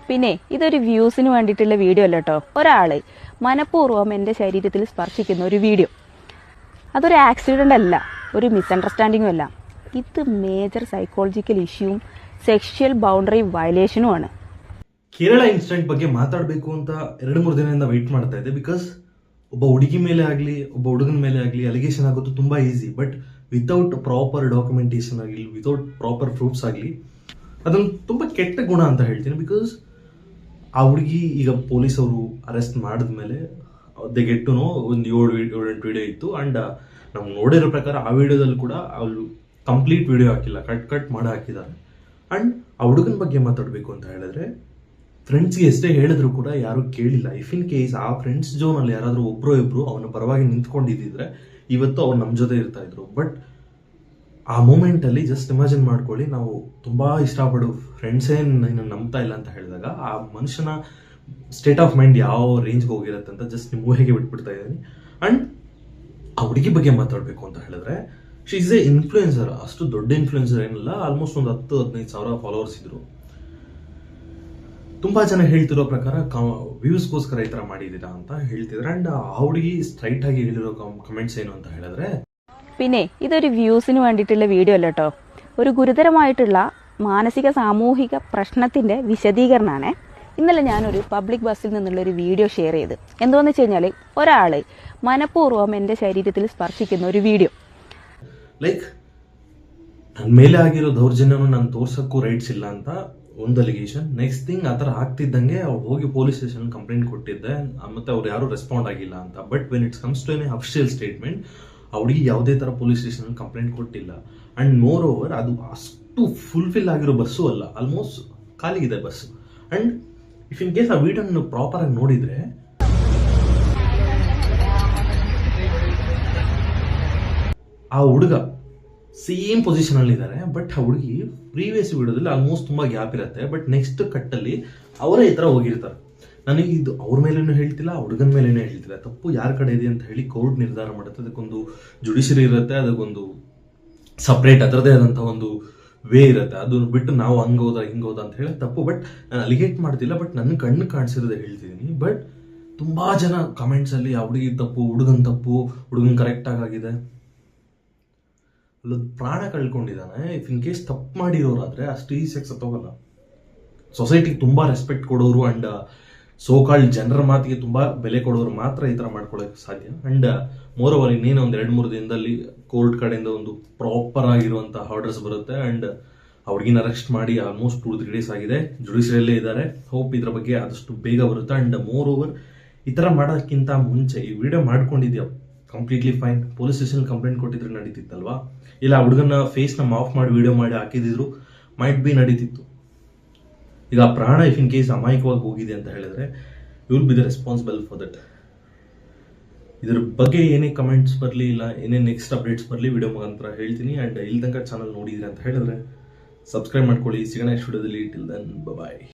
പിന്നെ ഇതൊരു വ്യൂസിന് വേണ്ടിയിട്ടുള്ള വീഡിയോ അല്ല കേട്ടോ. ഒരാള് മനഃപൂർവ്വം എൻ്റെ ശരീരത്തിൽ സ്പർശിക്കുന്ന ഒരു വീഡിയോ. അതൊരു ആക്സിഡൻ്റ് അല്ല, ഒരു മിസ്അണ്ടർസ്റ്റാൻഡിങ്ങും ಅಲ್ಲ. ಇದು ಮೇಜರ್ ಸೈಕಾಲಜಿಕಲ್ ಇಶ್ಯೂಮ್, ಸೆಕ್ಷುವಲ್ ಬೌಂಡರಿ ವೈಲೇಷನು ആണ്. ಕೇರಳ ಇನ್ಸಿಡೆಂಟ್ ಬಗ್ಗೆ ಮಾತಾಡಬೇಕು ಅಂತ 2-3 ದಿನದಿಂದ ವೆಯ್ಟ್ ಮಾಡ್ತಾ ಇದ್ದೆ. ಬಿಕಾಸ್ ಒಬ್ಬ ಹುಡುಗಿ ಮೇಲೆ ಆಗಲಿ ಒಬ್ಬ ಹುಡುಗನ ಮೇಲೆ ಆಗಲಿ ಅಲಿಗೇಷನ್ ಆಗೋದು ತುಂಬಾ easy. But without proper documentation ಆಗಲಿ, ವಿತೌಟ್ ಪ್ರಾಪರ್ ಪ್ರೂಫ್ಸ್ ಆಗಲಿ, ಅದೊಂದು ತುಂಬಾ ಕೆಟ್ಟ ಗುಣ ಅಂತ ಹೇಳ್ತೀನಿ. ಬಿಕಾಸ್ ಆ ಹುಡುಗಿ ಈಗ ಪೊಲೀಸ್ ಅವರು ಅರೆಸ್ಟ್ ಮಾಡಿದ್ಮೇಲೆ ದೆ ಗೆಟ್ ಟು ನೋ ಒಂದು 7-8 ವಿಡಿಯೋ ಇತ್ತು. ಅಂಡ್ ನಾವು ನೋಡಿರೋ ಪ್ರಕಾರ ಆ ವಿಡಿಯೋದಲ್ಲಿ ಕೂಡ ಅವರು ಕಂಪ್ಲೀಟ್ ವಿಡಿಯೋ ಹಾಕಿಲ್ಲ, ಕಟ್ ಮಾಡಿ ಹಾಕಿದ್ದಾರೆ. ಅಂಡ್ ಆ ಹುಡುಗನ ಬಗ್ಗೆ ಮಾತಾಡಬೇಕು ಅಂತ ಹೇಳಿದ್ರೆ, ಫ್ರೆಂಡ್ಸ್ಗೆ ಎಷ್ಟೇ ಹೇಳಿದ್ರು ಕೂಡ ಯಾರು ಕೇಳಿಲ್ಲ. ಇಫ್ ಇನ್ ಕೇಸ್ ಆ ಫ್ರೆಂಡ್ಸ್ ಜೋನಲ್ಲಿ ಯಾರಾದರೂ ಒಬ್ರು ಇಬ್ರು ಅವನ ಪರವಾಗಿ ನಿಂತ್ಕೊಂಡಿದ್ದಿದ್ರೆ ಇವತ್ತು ಅವ್ರು ನಮ್ಮ ಜೊತೆ ಇರ್ತಾ ಇದ್ರು. ಬಟ್ ಆ ಮೂಮೆಂಟಲ್ಲಿ ಜಸ್ಟ್ ಇಮ್ಯಾಜಿನ್ ಮಾಡ್ಕೊಳ್ಳಿ, ನಾವು ತುಂಬಾ ಇಷ್ಟಪಡೋ ಫ್ರೆಂಡ್ಸೇ ನಂಬ್ತಾ ಇಲ್ಲ ಅಂತ ಹೇಳಿದಾಗ ಆ ಮನುಷ್ಯನ ಸ್ಟೇಟ್ ಆಫ್ ಮೈಂಡ್ ಯಾವ ರೇಂಜ್ಗೆ ಹೋಗಿರುತ್ತೆ ಅಂತ ಜಸ್ಟ್ ನಿಮ್ಮ ಊಹೆಗೆ ಬಿಟ್ಬಿಡ್ತಾ ಇದ್ದೀನಿ. ಅಂಡ್ ಆ ಹುಡುಗಿ ಬಗ್ಗೆ ಮಾತಾಡಬೇಕು ಅಂತ ಹೇಳಿದ್ರೆ, ಶಿ ಇಸ್ ಎ ಇನ್ಫ್ಲೂಯೆನ್ಸರ್. ಅಷ್ಟು ದೊಡ್ಡ ಇನ್ಫ್ಲೂಯೆನ್ಸರ್ ಏನಿಲ್ಲ, ಆಲ್ಮೋಸ್ಟ್ ಒಂದು 10-15 ಸಾವಿರ ಫಾಲೋವರ್ಸ್ ಇದ್ರು. ತುಂಬಾ ಜನ ಹೇಳ್ತಿರೋ ಪ್ರಕಾರ ವ್ಯೂಸ್ಗೋಸ್ಕರ ಈ ತರ ಮಾಡಿದೀರಾ ಅಂತ ಹೇಳ್ತಿದ್ರೆ. ಅಂಡ್ ಆ ಹುಡುಗಿ ಸ್ಟ್ರೈಟ್ ಆಗಿ ಹೇಳಿರೋ ಕಮೆಂಟ್ಸ್ ಏನು ಅಂತ ಹೇಳಿದ್ರೆ, പിന്നെ ഇതൊരു വ്യൂസിന് വേണ്ടിയിട്ടുള്ള വീഡിയോ അല്ല കേട്ടോ. ഒരു ഗുരുതരമായിട്ടുള്ള മാനസിക സാമൂഹിക പ്രശ്നത്തിന്റെ വിശദീകരണമാണ്. ഇന്നലെ ഞാനൊരു പബ്ലിക് ബസ്സിൽ നിന്നുള്ളൊരു വീഡിയോ ഷെയർ ചെയ്ത്. എന്താണെന്ന് വെച്ച് കഴിഞ്ഞാൽ ഒരാള് മനഃപൂർവ്വം എൻ്റെ ശരീരത്തിൽ സ്പർശിക്കുന്ന ഒരു വീഡിയോ. ಲೈಕ್ ನನ್ನ ಮೇಲೆ ಆಗಿರೋ ದೌರ್ಜನ್ಯನು ನಾನು ತೋರ್ಸಕ್ಕೂ ರೈಟ್ಸ್ ಇಲ್ಲ ಅಂತ ಒಂದು ಅಲಿಗೇಷನ್. ನೆಕ್ಸ್ಟ್ ಥಿಂಗ್, ಆ ಥರ ಆಗ್ತಿದ್ದಂಗೆ ಅವ್ರು ಹೋಗಿ ಪೊಲೀಸ್ ಸ್ಟೇಷನ್ ಕಂಪ್ಲೇಂಟ್ ಕೊಟ್ಟಿದ್ದೆ, ಮತ್ತೆ ಅವ್ರು ಯಾರು ರೆಸ್ಪಾಂಡ್ ಆಗಿಲ್ಲ ಅಂತ. But when it's comes to an official statement, ಆ ಹುಡುಗಿ ಯಾವುದೇ ಥರ ಪೊಲೀಸ್ ಸ್ಟೇಷನ್ ಕಂಪ್ಲೇಂಟ್ ಕೊಟ್ಟಿಲ್ಲ. ಅಂಡ್ ಮೋರ್ ಓವರ್ ಅದು ಅಷ್ಟು ಫುಲ್ಫಿಲ್ ಆಗಿರೋ ಬಸ್ಸು ಅಲ್ಲ, ಆಲ್ಮೋಸ್ಟ್ ಖಾಲಿ ಇದೆ bus. And if in case ಆ ವಿಡಿಯೋನ ಪ್ರಾಪರ್ ಆಗಿ ನೋಡಿದ್ರೆ, ಆ ಹುಡುಗ ಸೇಮ್ ಪೊಸಿಷನ್ ಅಲ್ಲಿ ಇದ್ದಾರೆ. ಬಟ್ ಆ ಹುಡುಗಿ ಪ್ರೀವಿಯಸ್ ವಿಡಿಯೋದಲ್ಲಿ ಆಲ್ಮೋಸ್ಟ್ ತುಂಬಾ ಗ್ಯಾಪ್ ಇರುತ್ತೆ. ಬಟ್ ನೆಕ್ಸ್ಟ್ ಕಟ್ಟಲ್ಲಿ ಅವರೇ ಈ ತರ ಹೋಗಿರ್ತಾರೆ. ನನಗೆ ಇದು ಅವ್ರ ಮೇಲೇನೂ ಹೇಳ್ತಿಲ್ಲ, ಹುಡುಗನ ಮೇಲೇನೂ ಹೇಳ್ತಿಲ್ಲ. ತಪ್ಪು ಯಾರ ಕಡೆ ಇದೆ ಅಂತ ಹೇಳಿ ಕೋರ್ಟ್ ನಿರ್ಧಾರ ಮಾಡುತ್ತೆ. ಅದಕ್ಕೊಂದು ಜುಡಿಷರಿ ಇರುತ್ತೆ, ಅದಕ್ಕೊಂದು ಸಪ್ರೇಟ್ ಅದರದೇ ಆದಂತಹ ಒಂದು ವೇ ಇರುತ್ತೆ. ಅದು ಬಿಟ್ಟು ನಾವು ಹಂಗೋದ ಹಿಂಗೋದ ಅಂತ ಹೇಳಿ ತಪ್ಪು. ಬಟ್ ನಾನು ಅಲಿಗೇಟ್ ಮಾಡ್ತಿಲ್ಲ, ಬಟ್ ನನ್ನ ಕಣ್ಣು ಕಾಣಿಸಿರೋದೇ ಹೇಳ್ತಿದ್ದೀನಿ. ಬಟ್ ತುಂಬಾ ಜನ ಕಮೆಂಟ್ಸ್ ಅಲ್ಲಿ ಆ ಹುಡುಗಿ ತಪ್ಪು, ಹುಡುಗನ್ ತಪ್ಪು, ಹುಡುಗನ್ ಕರೆಕ್ಟ್ ಆಗಿದೆ, ಅಲ್ಲೊಂದು ಪ್ರಾಣ ಕಳ್ಕೊಂಡಿದ್ದಾನೆ. ಇಫ್ ಇನ್ ಕೇಸ್ ತಪ್ಪು ಮಾಡಿರೋರಾದ್ರೆ ಅಷ್ಟು ಈಸಿಯಾಗಿ ಸತ್ತೋಗಲ್ಲ. ಸೊಸೈಟಿಗೆ ತುಂಬಾ ರೆಸ್ಪೆಕ್ಟ್ ಕೊಡೋರು ಅಂಡ್ ಸೋಕಾಲ್ಡ್ ಜನರ ಮಾತಿಗೆ ತುಂಬಾ ಬೆಲೆ ಕೊಡೋರು ಮಾತ್ರ ಈ ತರ ಮಾಡ್ಕೊಳ್ಳೋಕೆ ಸಾಧ್ಯ. ಅಂಡ್ ಮೋರ್ ಓವರ್ ಇನ್ನೇನು ಒಂದು 2-3 ದಿನದಲ್ಲಿ ಕೋರ್ಟ್ ಕಡೆಯಿಂದ ಒಂದು ಪ್ರಾಪರ್ ಆಗಿರುವಂತಹ ಆರ್ಡರ್ಸ್ ಬರುತ್ತೆ. ಅಂಡ್ ಅವ್ರಿಗಿನ ಅರೆಸ್ಟ್ ಮಾಡಿ ಆಲ್ಮೋಸ್ಟ್ 2-3 ಡೇಸ್ ಆಗಿದೆ, ಜುಡಿಷಿಯಲ್ಲೇ ಇದ್ದಾರೆ. ಹೋಪ್ ಇದ್ರ ಬಗ್ಗೆ ಆದಷ್ಟು ಬೇಗ ಬರುತ್ತೆ. ಅಂಡ್ ಮೋರ್ ಓವರ್ ಈ ತರ ಮಾಡೋಕ್ಕಿಂತ ಮುಂಚೆ ಈ ವಿಡಿಯೋ ಮಾಡ್ಕೊಂಡಿದ್ಯಾ, completely fine. Police station complaint ಕೊಟ್ಟಿದ್ರೆ ನಡೀತಿತ್ತಲ್ವಾ? ಇಲ್ಲ ಹುಡುಗನ ಫೇಸ್ ನಮ್ಮ ಆಫ್ ಮಾಡಿ ವಿಡಿಯೋ ಮಾಡಿ ಹಾಕಿದ್ರು ಮೈಟ್ ಬಿ ನಡೀತಿತ್ತು. ಈಗ ಪ್ರಾಣ ಇಫ್ ಇನ್ ಕೇಸ್ ಅಮಾಯಕವಾಗಿ ಹೋಗಿದೆ ಅಂತ ಹೇಳಿದ್ರೆ, you will be the responsible for that. ಇದ್ರ ಬಗ್ಗೆ ಏನೇ ಕಮೆಂಟ್ಸ್ ಬರಲಿ, ಇಲ್ಲ ಏನೇ ನೆಕ್ಸ್ಟ್ ಅಪ್ಡೇಟ್ಸ್ ಬರಲಿ, ವಿಡಿಯೋ ಮುಖಾಂತರ ಹೇಳ್ತೀನಿ. ಅಂಡ್ ಇಲ್ಲಿ ತನಕ ಚಾನಲ್ ನೋಡಿದ್ರಿ ಅಂತ ಹೇಳಿದ್ರೆ ಸಬ್ಸ್ಕ್ರೈಬ್ ಮಾಡ್ಕೊಳ್ಳಿ. ಸಿಗೋಣ ನೆಕ್ಸ್ಟ್ ವಿಡಿಯೋದಲ್ಲಿ. ಟಿಲ್ ದೆನ್ ಬಾಯ್.